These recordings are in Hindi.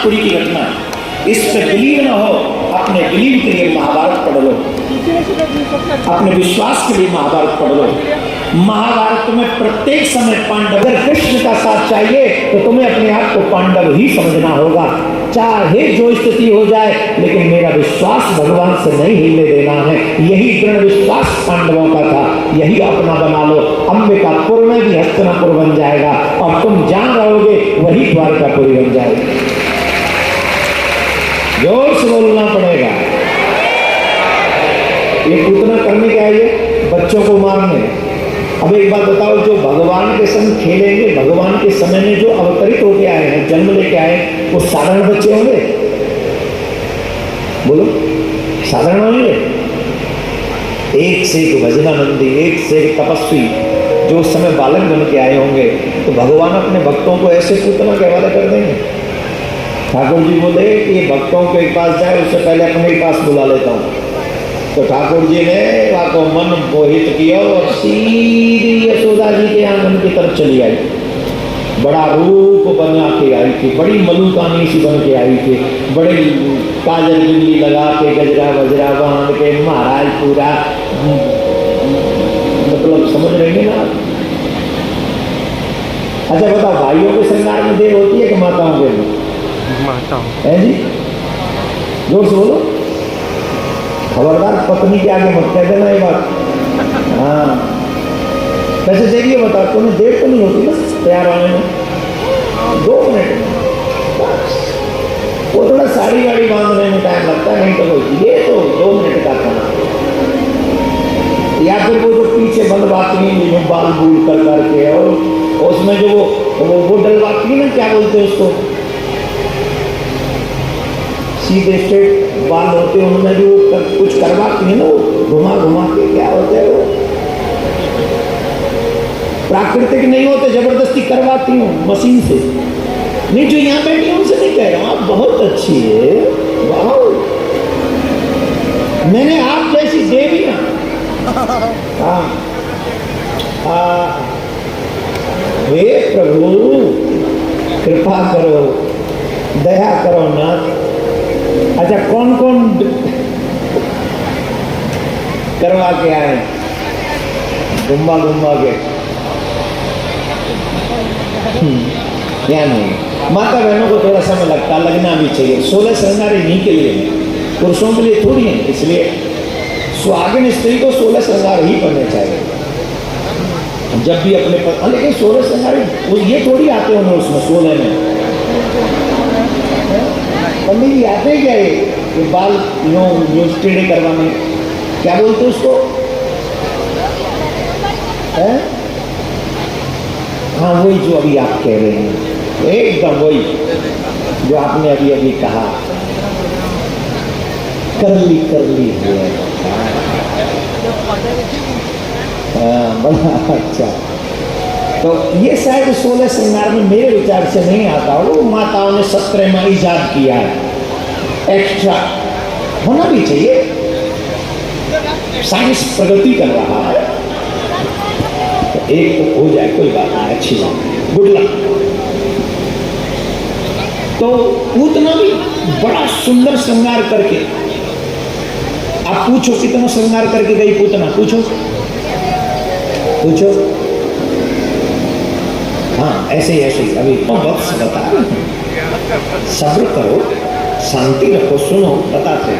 पुरी की घटना है। इस पे बिलीव ना हो, अपने बिलीव के लिए महाभारत पढ़ लो, अपने विश्वास के लिए महाभारत पढ़ लो। महाभारत में प्रत्येक समय पांडव, अगर कृष्ण का साथ चाहिए तो तुम्हें अपने आप को पांडव ही समझना होगा, चाहे जो स्थिति हो जाए, लेकिन मेरा विश्वास भगवान से नहीं हिलने देना है। यही दृढ़ विश्वास पांडवों का था, यही अपना बना लो। अंबिकापुर में भी हस्तिनापुर बन जाएगा और तुम जहां रहोगे वही द्वारकापुरी बन जाएगा। जोर से बोलना पड़ेगा। ये पूतना करने क्या है? बच्चों को मारने। अब एक बात बताओ, जो भगवान के संग खेलेंगे, भगवान के समय में जो अवतरित होके आए हैं, जन्म लेके आए, वो साधारण बच्चे होंगे? बोलो, साधारण होंगे? एक से एक भजनानंदी, एक से एक तपस्वी जो उस समय बालक बन के आए होंगे, तो भगवान अपने भक्तों को ऐसे पूतना के हवाले कर देंगे। ठाकुर जी बोले कि ये भक्तों के पास जाए उससे पहले अपने ही पास बुला लेता हूँ। तो ठाकुर जी ने वाको मन मोहित किया और सीधी यशोदा जी के आंगन की तरफ चली आई। बड़ा रूप बना के आई थी, बड़ी मलुकानी सी बन के आई थी, बड़ी काजल बिल्ली लगा के, गजरा वजरा बांध के, महाराज पूरा, मतलब समझ रहे ना। अच्छा बताओ, भाइयों के श्रृंगार में देर होती है कि माताओं के में? है जी, जोर से बोलो। खबरदार पत्नी के आगे मत कह देना ये बात। हाँ, वैसे देखिए बताओ, तुम्हें देर तो नहीं होती ना तैयार होने में? 2 मिनट वो थोड़ा साड़ी वाड़ी बांधने में टाइम लगता है, नहीं तो कोई, ये तो 2 मिनट का खाना। या फिर वो जो पीछे बंद बातनी बाल बूल कर करके, और उसमें जो वो डलवाती है ना, क्या बोलते हैं उसको, सीधे स्ट्रेट बाल होते हैं, उनमें भी वो कुछ करवाती है ना, वो घुमा घुमा के, क्या होते हैं वो, प्राकृतिक नहीं होते, जबरदस्ती करवाती हूँ मशीन से। नहीं, जो यहाँ बैठी उनसे नहीं कह रहा हूँ, आप बहुत अच्छी है, बहुत, मैंने आप जैसी देवी ना। हे प्रभु कृपा करो, दया करो नाथ। अच्छा, कौन कौन करवा के आए? गुम्बा गुम्बा के या नहीं? माता बहनों को थोड़ा समय लगता, लगना भी चाहिए। 16 श्रृंगार इन्हीं के लिए, पुरुषों के लिए थोड़ी है। इसलिए सुहागिन स्त्री को 16 श्रृंगार ही करने चाहिए जब भी अपने पर। लेकिन 16 श्रृंगार ये थोड़ी आते होंगे उसमें, 16 में पंडित जी आते क्या ये बाल यूं टेढ़े करवाने, क्या बोलते उसको है? हाँ, वही जो अभी आप कह रहे हैं, एकदम वही जो आपने अभी अभी कहा, करली करली है। बड़ा अच्छा। तो ये शायद 16 श्रृंगार में मेरे विचार से नहीं आता, वो माताओं ने 17 में ईजाद किया है, एक्स्ट्रा होना भी चाहिए। साइंस प्रगति कर रहा है, तो एक तो हो जाए, कोई बात नहीं, अच्छी बात, गुड लक। तो पूतना भी बड़ा सुंदर श्रृंगार करके, आप पूछो कितना श्रृंगार करके गई पूतना, पूछो पूछो। हाँ, ऐसे ही अभी तो वक्त बता, सब्र करो, शांति रखो, सुनो, बताते।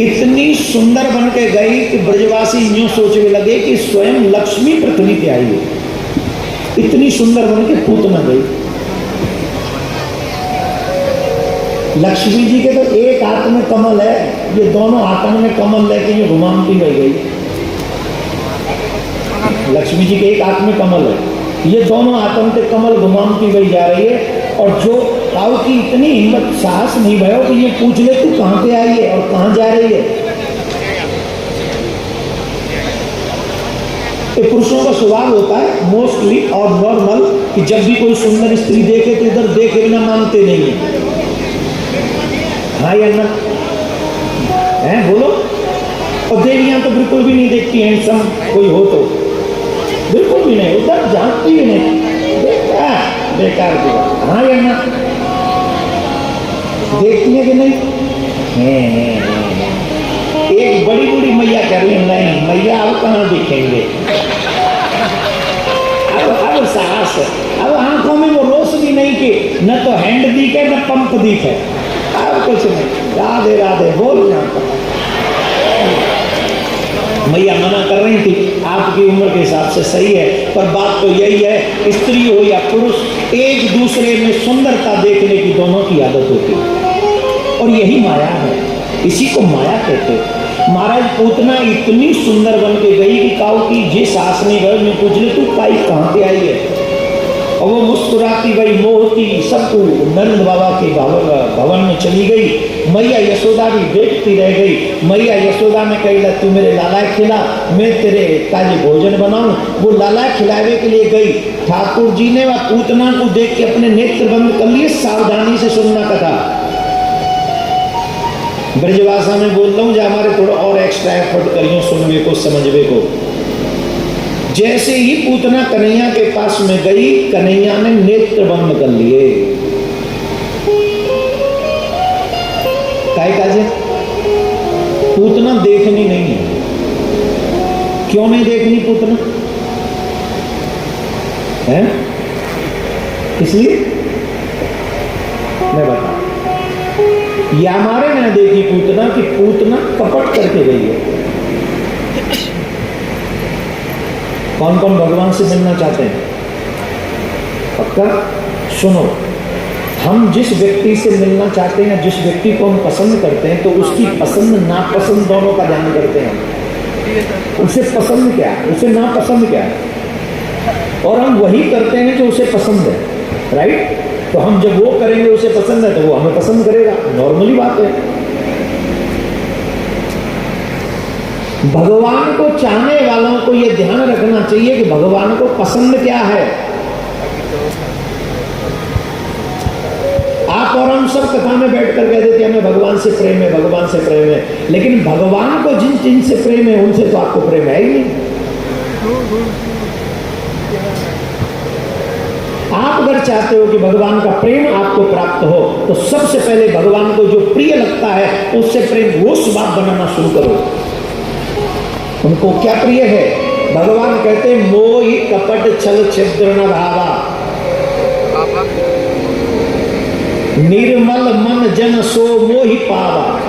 इतनी सुंदर बन के गई कि ब्रजवासी यूं सोचने लगे कि स्वयं लक्ष्मी पृथ्वी पे आई है। इतनी सुंदर बन के पूतना गई। लक्ष्मी जी के तो एक हाथ में कमल है, ये दोनों हाथों में कमल लेके ये घुमामती रह गई। लक्ष्मी जी के एक हाथ में कमल है, ये दोनों हाथों से कमल घुमामती गई जा रही है। और जो ताऊ की इतनी हिम्मत, साहस नहीं भयो कि ये पूछ ले तू कहाँ पे आई है और कहाँ जा रही है। ये पुरुषों का स्वभाव होता है मोस्टली और नॉर्मल, कि जब भी कोई सुंदर स्त्री देखे तो इधर देखे बिना मानते नहीं है। हाँ या ना? है बोलो। और देवियां तो बिल्कुल भी नहीं देखती हैंडसम कोई हो तो, बिल्कुल भी नहीं, उधर झांकती भी नहीं, बेकार की बात। हाँ या ना? देखती है कि नहीं? एक बड़ी बड़ी मैया कह रही है नहीं मैया अब कहाँ दिखेंगे, अब साहस, अब आंखों में वो रोशनी नहीं कि न तो हैंड दिखे न पंप दिखे, अब कुछ नहीं। राधे राधे बोलना। मैया मना कर रही थी आपकी उम्र के हिसाब से सही है, पर बात तो यही है स्त्री हो या पुरुष एक दूसरे में सुंदरता देखने की दोनों की आदत होती है और यही माया है, इसी को माया कहते हैं। महाराज पूतना इतनी सुंदर बन के गई कि काऊ की जिस सास ने घर में पूछ ले तू काई कहाँ पे आई है, और वो मुस्कुराती गई मोहती सबको नंद बाबा के भवन में चली गई। मैया यशोदा भी देखती रह गई। मैया यशोदा ने कही तू मेरे लाला खिला, मैं तेरे ताजी भोजन बनाऊं। वो लाला खिलावे के लिए गई। ठाकुर जी ने वह पूतना को देख के अपने नेत्र बंद कर लिए। सावधानी से सुनना कथा, ब्रजभाषा में बोल रहा हूं जो हमारे थोड़ा और एक्स्ट्रा एफर्ट करियो सुनवे को समझवे को। जैसे ही पूतना कन्हैया के पास में गई, कन्हैया ने नेत्र बंद कर लिए। काय काजे पूतना देखनी नहीं है। क्यों नहीं देखनी पूतना है? इसलिए मैं बता, या हमारे ने देखी पूतना कि पूतना कपट करके गई है। कौन कौन भगवान से मिलना चाहते हैं? पक्का सुनो, हम जिस व्यक्ति से मिलना चाहते हैं, जिस व्यक्ति को हम पसंद करते हैं, तो उसकी पसंद नापसंद दोनों का ध्यान करते हैं। उसे पसंद क्या है, उसे नापसंद क्या है, और हम वही करते हैं जो उसे पसंद है। राइट? तो हम जब वो करेंगे उसे पसंद है तो वो हमें पसंद करेगा, नॉर्मली बात है। भगवान को चाहने वालों को यह ध्यान रखना चाहिए कि भगवान को पसंद क्या है। आप और हम सब कथा में बैठकर कह देते हैं हमें भगवान से प्रेम है, भगवान से प्रेम है, लेकिन भगवान को जिन जिन से प्रेम है उनसे तो आपको प्रेम है ही नहीं। आप अगर चाहते हो कि भगवान का प्रेम आपको प्राप्त हो तो सबसे पहले भगवान को जो प्रिय लगता है उससे प्रेम वो स्वभाव बनाना शुरू करो। उनको क्या प्रिय है? भगवान कहते हैं मोहि कपट छल छिद्र न भावा, निर्मल मन जन सो मोहि पावा।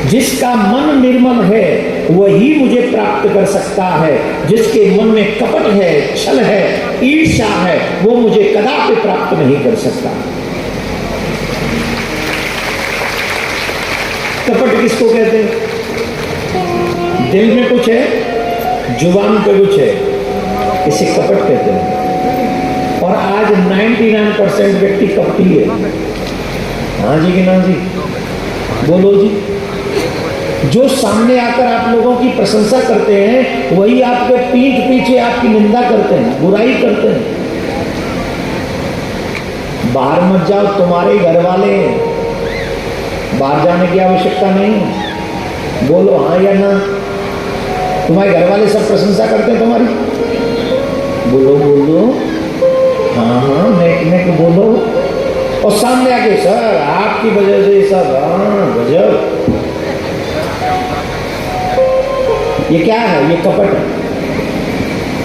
जिसका मन निर्मल है वही मुझे प्राप्त कर सकता है। जिसके मन में कपट है, छल है, ईर्ष्या है, वो मुझे कदापि प्राप्त नहीं कर सकता। कपट किसको कहते हैं? दिल में कुछ है, जुबान पे कुछ है, इसे कपट कहते हैं। और आज 99% व्यक्ति कपटी है। हाँ जी कि ना जी? बोलो जी। जो सामने आकर आप लोगों की प्रशंसा करते हैं वही आपके पीठ पीछे आपकी निंदा करते हैं, बुराई करते हैं। बाहर मत जाओ, तुम्हारे घर वाले हैं, बाहर जाने की आवश्यकता नहीं। बोलो हाँ या ना? तुम्हारे घर वाले सब प्रशंसा करते हैं तुम्हारी? बोलो बोलो हाँ हाँ मैं तो बोलो। और सामने आके सर आपकी वजह से सब, हाँ गजब। ये क्या है? ये कपट है।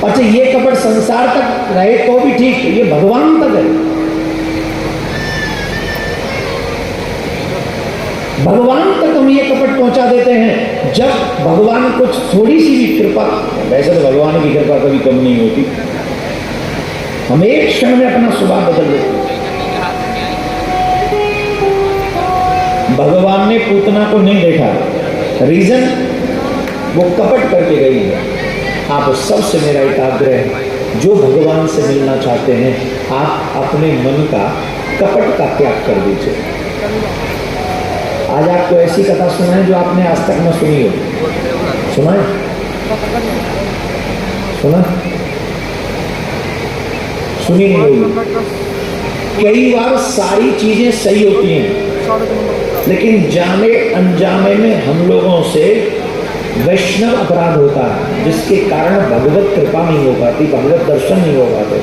अच्छा ये कपट संसार तक रहे तो भी ठीक, ये भगवान तक है। भगवान तक हम ये कपट पहुंचा देते हैं। जब भगवान कुछ थोड़ी सी भी कृपा, वैसे तो भगवान की कृपा कभी कम नहीं होती, हम एक क्षण में अपना स्वभाव बदल लेते हैं। भगवान ने पूतना को नहीं देखा, रीजन वो कपट करके गई है। आप सबसे मेरा एक आग्रह है, जो भगवान से मिलना चाहते हैं आप अपने मन का कपट का त्याग कर दीजिए। आज आपको ऐसी कथा सुनाए जो आपने आज तक न सुनी हो। सुनाए? सुना? सुनी नहीं होगी। कई बार सारी चीजें सही होती हैं, लेकिन जाने अनजाने में हम लोगों से वैष्णव अपराध होता है, जिसके कारण भगवत कृपा नहीं हो पाती, भगवत दर्शन नहीं हो पाते।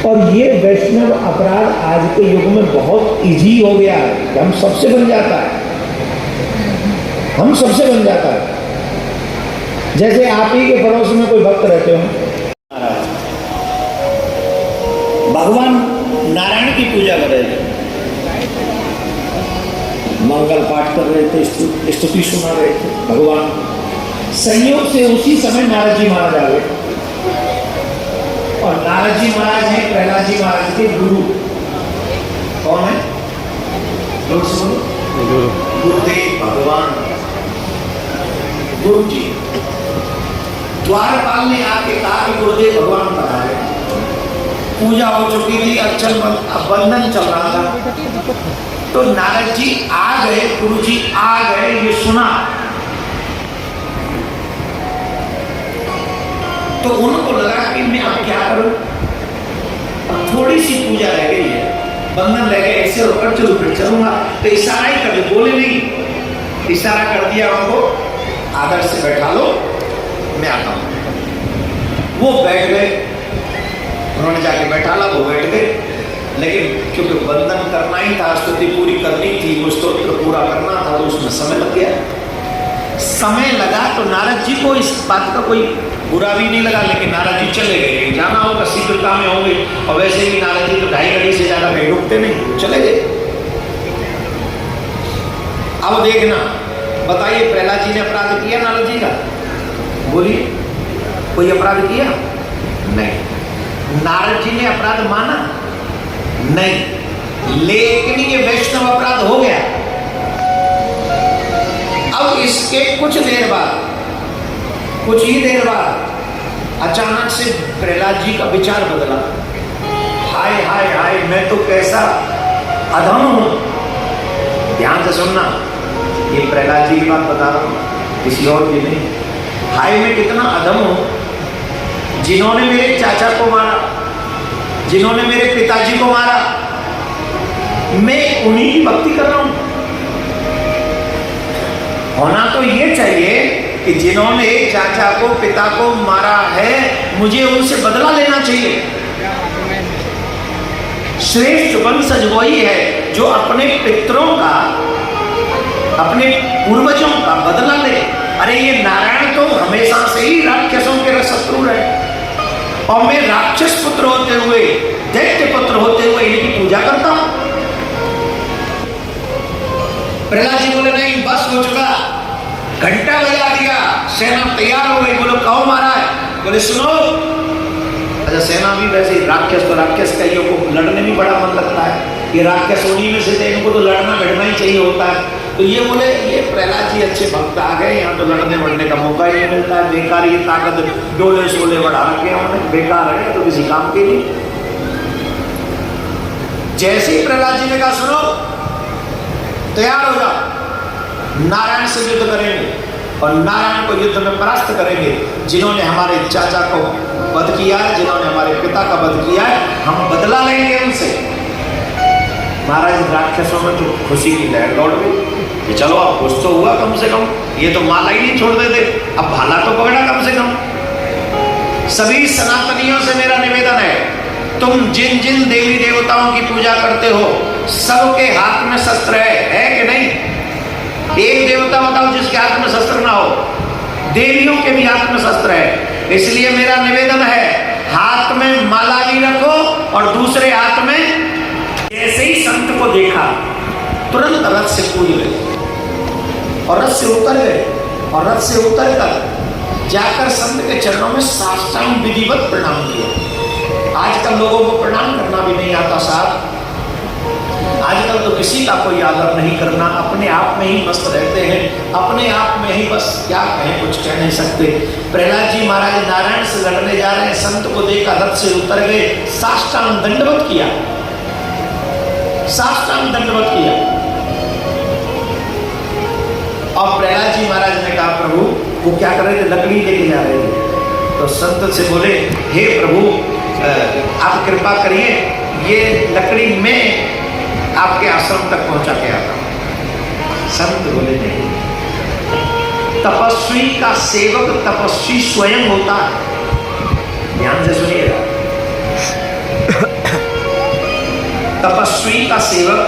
और ये वैष्णव अपराध आज के युग में बहुत इजी हो गया है कि हम सबसे बन जाता है, हम सबसे बन जाता है। जैसे आप ही के पड़ोस में कोई भक्त रहते हो, भगवान नारायण की पूजा कर रहे थे, मंगल पाठ कर रहे थे, स्तुति सुना रहे थे, भगवान संयोग से उसी समय नारद जी महाराज आ गए। और नारद जी महाराज हैं प्रहलाद जी महाराज के गुरु। कौन है? गुरुदेव भगवान, गुरु जी। द्वारपाल ने आके कहा कि गुरुदेव भगवान पधारे। पूजा हो चुकी थी, अर्चन बंधन चल रहा था, तो नारद जी आ गए, गुरु जी आ गए, ये सुना तो उनको लगा कि मैं अब क्या करूं, अब थोड़ी सी पूजा रह गई है, बंधन रह गया, ऐसे होकर चलो फिर चलूंगा। तो इशारा ही कर दिया, बोले नहीं, इशारा कर दिया उनको, आदर से बैठा लो, मैं आता हूं। वो बैठ गए, उन्होंने जाके बैठा ला, वो बैठ गए। लेकिन क्योंकि बंधन करना ही था, स्तुति पूरी करनी थी, वो स्तोत्र पूरा करना था, तो उसमें समय लग गया। समय लगा तो नारद जी को इस बात का कोई बुरा भी नहीं लगा, लेकिन नारद जी चले गए, जाना होगा, शीघ्रता में होंगे, और वैसे भी नारद जी तो 2.5 घड़ी से ज्यादा कहीं रुकते नहीं, चले गए। अब देखना, बताइए प्रहलाद जी ने अपराध किया नारद जी का? बोलिए, कोई अपराध किया? नहीं। नारद जी ने अपराध माना? नहीं। लेकिन ये वैष्णव अपराध हो गया। अब इसके कुछ देर बाद, कुछ ही देर बाद अचानक से प्रहलाद जी का विचार बदला। हाय हाय हाय, मैं तो कैसा अधम हूं। ध्यान से सुनना, ये प्रहलाद जी की बात बता रहा हूं, किसी और की नहीं। हाय, मैं कितना अधम हूं, जिन्होंने मेरे चाचा को मारा, जिन्होंने मेरे पिताजी को मारा, मैं उन्हीं की भक्ति कर रहा हूं। होना तो ये चाहिए कि जिन्होंने चाचा को, पिता को मारा है, मुझे उनसे बदला लेना चाहिए। श्रेष्ठ वंशज वही है जो अपने पितरों का, अपने पूर्वजों का बदला ले। अरे ये नारायण तो हमेशा से ही राक्षसों के शत्रु रहे, और मैं राक्षस पुत्र होते हुए, दैत्य पुत्र होते हुए इनकी पूजा करता हूं। प्रहलाद जी बोले नहीं, बस हो चुका, घंटा बजा दिया, सेना तैयार हो गई। बोलो कहो महाराज? बोले सुनो, अच्छा सेना भी वैसे राक्षस, तो राक्षस कईयों को लड़ने में बड़ा मन लगता है, ये राक्षस होनी में से इनको तो लड़ना भिड़ना ही चाहिए होता है। तो ये बोले ये प्रहलाद जी अच्छे भक्त आ गए, यहाँ तो लड़ने बढ़ने का मौका ही नहीं मिलता है, बेकार ये ताकत डोले शोले बढ़ा रखे उन्होंने, बेकार है, तो किसी काम के नहीं। जैसे ही प्रहलाद जी ने कहा सुनो तैयार हो जाओ, नारायण से युद्ध करेंगे और नारायण को युद्ध में परास्त करेंगे। जिन्होंने हमारे चाचा को वध किया है, जिन्होंने हमारे पिता का वध किया है, हम बदला लेंगे उनसे। महाराज राक्षसों में तो खुशी की लहर लौट गई कि चलो अब कुछ तो हुआ कम से कम, ये तो माला ही नहीं छोड़ देते, अब भाला तो पकड़ा कम से कम। सभी सनातनियों से मेरा निवेदन है, तुम जिन जिन देवी देवताओं की पूजा करते हो सबके हाथ में शस्त्र है कि नहीं? एक देवता बताओ जिसके हाथ में शस्त्र ना हो? देवियों के भी हाथ में शस्त्र है। इसलिए मेरा निवेदन है, हाथ में माला भी रखो और दूसरे हाथ में। जैसे ही संत को देखा तुरंत रथ से कूद गए और रथ से उतर गए, और रथ से उतर कर जाकर संत के चरणों में साष्टांग विधिवत प्रणाम किया। आजकल लोगों को प्रणाम करना भी नहीं आता साहब, आजकल तो किसी का कोई आदर नहीं करना, अपने आप में ही मस्त रहते हैं, अपने आप में ही बस क्या कहें, कुछ कह नहीं सकते। प्रहलाद जी महाराज नारायण से लड़ने जा रहे हैं, संत को देखकर रथ से उतर गए, साष्टांग दंडवत किया, साष्टांग दंडवत किया। और प्रहलाद जी महाराज ने कहा प्रभु, वो क्या कर रहे थे? लकड़ी लेके जा रहे थे। तो संत से बोले हे प्रभु आप कृपा करिए, ये लकड़ी में आपके आश्रम तक पहुंचा के आता हूं। संत बोले नहीं, तपस्वी का सेवक तपस्वी स्वयं होता है। ध्यान से सुनिएगा, तपस्वी का सेवक,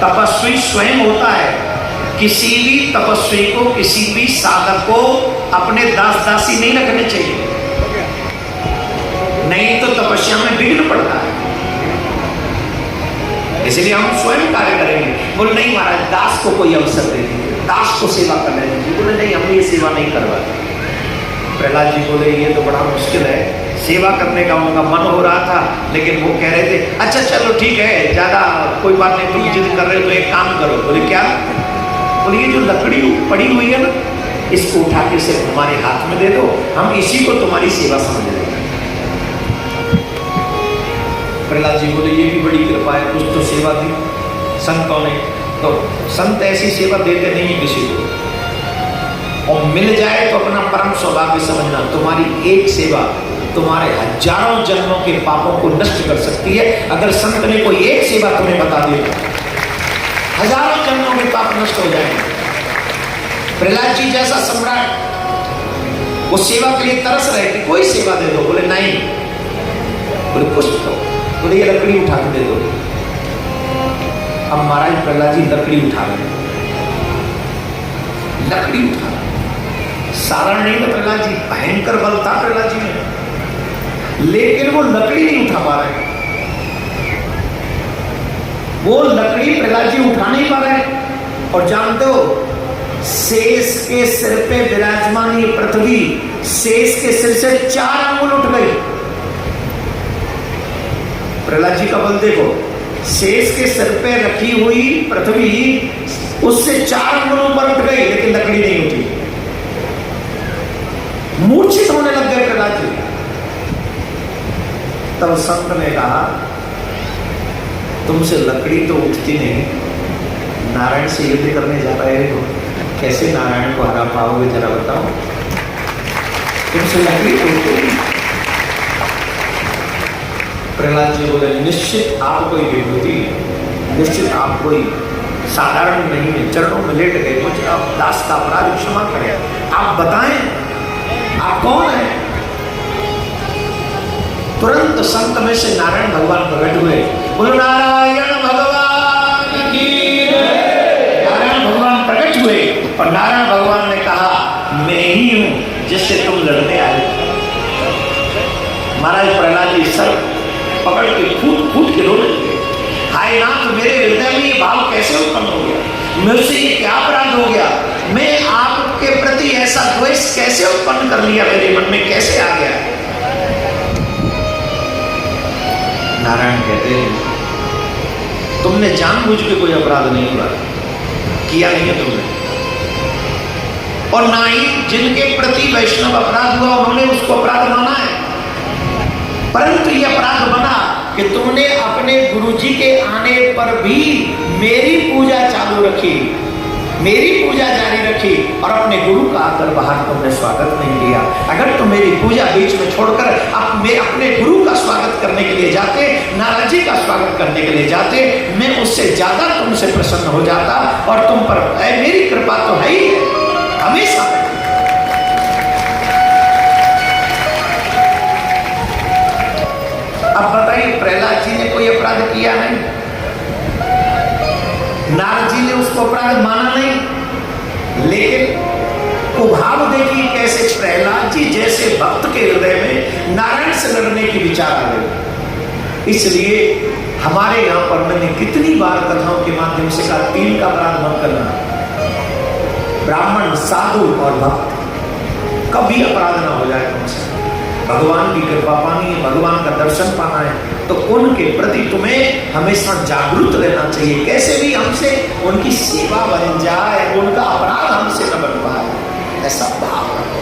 तपस्वी स्वयं होता है। किसी भी तपस्वी को, किसी भी साधक को अपने दास दासी नहीं रखने चाहिए, नहीं तो तपस्या में विघ्न पड़ता है। इसलिए हम स्वयं कार्य करेंगे। बोले नहीं महाराज, दास को कोई अवसर दे दीजिए, दास को सेवा करने दीजिए। बोले नहीं, हम ये सेवा नहीं करवाते। प्रहलाद जी बोले ये तो बड़ा मुश्किल है, सेवा करने का उनका मन हो रहा था, लेकिन वो कह रहे थे अच्छा चलो ठीक है, ज्यादा कोई बात नहीं, तुम जिद कर रहे हो तो एक काम करो। बोले क्या? बोले ये जो लकड़ी पड़ी हुई है ना, इसको उठा के सिर्फ हमारे हाथ में दे दो, हम इसी को तुम्हारी सेवा समझ लेंगे। प्रहलाद जी बोले ये भी बड़ी कृपा है, कुछ तो सेवा दी संतों ने। तो संत ऐसी सेवा देते नहीं है किसी को, और मिल जाए तो अपना परम सौभाग्य समझना। तुम्हारी एक सेवा तुम्हारे हजारों जन्मों के पापों को नष्ट कर सकती है। अगर संत ने कोई एक सेवा तुम्हें बता दी, हजारों जन्मों के पाप नष्ट हो जाएंगे। प्रहलाद जी जैसा सम्राट वो सेवा के लिए तरस रहे कि कोई सेवा दे दो। बोले नहीं। बोले कुछ तो, बोले ये लकड़ी उठा के दे दो। अब महाराज प्रहलाद जी लकड़ी उठा रहे, लकड़ी उठा रहे। सारण नहीं था प्रहलाद जी, भयंकर बल था प्रहलाद जी में, लेकिन वो लकड़ी नहीं उठा पा रहे। वो लकड़ी प्रहलाद जी उठा नहीं पा रहे। और जानते हो, शेष के सिर पे विराजमान ये पृथ्वी, शेष के सिर से 4 अंगुल उठ गई। प्रहलाद जी का बल देखो, शेष के सिर पे रखी हुई पृथ्वी उससे 4 अंगुल ऊपर उठ गई, लेकिन लकड़ी नहीं उठी। मूर्छित होने लग गए प्रहलाद जी। तब संत ने कहा तुमसे लकड़ी तो उठती नहीं, नारायण से युद्ध करने जा रहे हो, कैसे नारायण को हरा पाओगे जरा बताओ। तुमसे लकड़ी तो उठती नहीं। प्रहलाद जी बोले निश्चित आप कोई विभूति, निश्चित आप कोई साधारण नहीं है। चरणों में लेट गए, मुझे आप दास का अपराध क्षमा करें, आप बताएं आप कौन है। तुरंत संत में से नारायण भगवान प्रकट हुए। बोलो नारायण भगवान की जय। नारायण भगवान प्रकट हुए और नारायण भगवान ने कहा मैं ही हूं जिससे तुम लड़ने आए। महाराज प्रहलाद जी सर पकड़ के फूट फूट के रोने लगे। हाय नाथ, मेरे हृदय में ये भाव कैसे उत्पन्न हो गया, मुझसे ये क्या अपराध हो गया, मैं आपके प्रति ऐसा द्वेष कैसे उत्पन्न कर लिया, मेरे मन में कैसे आ गया। नारायण कहते हैं तुमने जानबूझ के कोई अपराध नहीं किया नहीं है तुमने, और ना ही जिनके प्रति वैष्णव अपराध हुआ उन्होंने उसको अपराध माना है, परंतु यह अपराध बना कि तुमने अपने गुरुजी के आने पर भी मेरी पूजा चालू रखी, मेरी पूजा जारी रखी, और अपने गुरु का आकर बाहर तुमने स्वागत नहीं किया। अगर तुम मेरी पूजा बीच में छोड़कर अपने गुरु का स्वागत करने के लिए जाते, नाराज जी का स्वागत करने के लिए जाते, मैं उससे ज्यादा तुमसे प्रसन्न हो जाता, और तुम पर मेरी कृपा तो है ही हमेशा। अब बताइए, प्रहलाद जी ने कोई अपराध किया नहीं, नारद जी ने उसको अपराध माना नहीं, लेकिन कुभाव देखिए कैसे प्रहलाद जी जैसे भक्त के हृदय में नारायण से लड़ने की विचार आ गई। इसलिए हमारे यहाँ पर मैंने कितनी बार कथाओं के माध्यम से कहा 3 का अपराध मत करना, ब्राह्मण, साधु और भक्त, कभी अपराध ना हो जाए तुमसे। भगवान की कृपा पानी है, भगवान का दर्शन पाना है, तो उनके प्रति तुम्हें हमेशा जागरूक रहना चाहिए। कैसे भी हमसे उनकी सेवा बन जाए, उनका अपराध हमसे न बन पाए, ऐसा भाव रखो।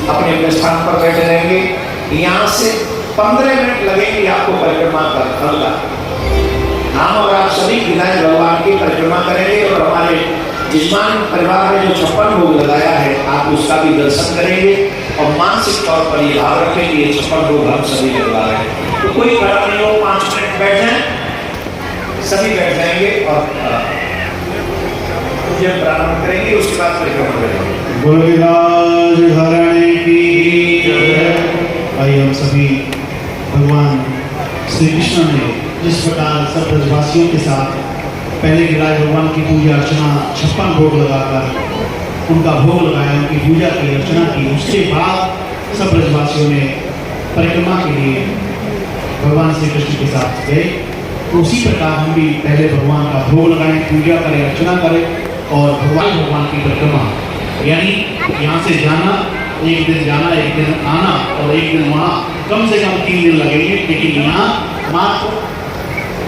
अपने अपने स्थान पर बैठे रहेंगे। यहाँ से 15 मिनट लगेंगे आपको परिक्रमा करना। हम और आप सभी विनायक भगवान की परिक्रमा करेंगे, और हमारे जिजमान परिवार ने जो 56 भोग लगाया है आप उसका भी दर्शन करेंगे, और मानसिक तौर पर ये भाव रखें कि ये 56 भोग हम सभी लगा रहे हैं। तो कोई खड़ा नहीं हो, 5 मिनट बैठ जाए, सभी बैठ जाएंगे और पूजन प्रारंभ करेंगे, उसके बाद परिक्रमा करेंगे। बोलो गिरिराज धरणी की जय। आइए हम सभी भगवान श्री कृष्ण ने जिस प्रकार सब ब्रजवासियों के साथ पहले गिरिराज भगवान की पूजा अर्चना 56 भोग लगाकर उनका भोग लगाया, उनकी पूजा की, अर्चना की, उसके बाद सब ब्रजवासियों ने परिक्रमा के लिए भगवान श्री कृष्ण के साथ गए। तो उसी प्रकार हम भी पहले भगवान का भोग लगाएं, पूजा करें, अर्चना करें और भगवान की परिक्रमा, यानी यहाँ से जाना, एक दिन जाना, एक दिन आना और एक दिन वहाँ, कम से कम 3 दिन लगेंगे, लेकिन यहाँ मात्र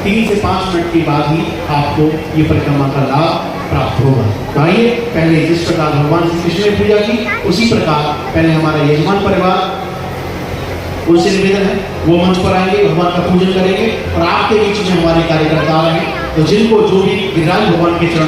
3 से 5 मिनट के बाद ही आपको ये परिक्रमा का लाभ प्राप्त होगा। तो आइए पहले जिस प्रकार भगवान श्री कृष्ण ने पूजा की, उसी प्रकार पहले हमारा यजमान परिवार, उनसे निवेदन है वो मंच पर आएंगे, भगवान का पूजन करेंगे और आपके बीच में हमारे कार्यकर्ता हैं, तो जिनको जो भी गिरिराज भगवान के चरण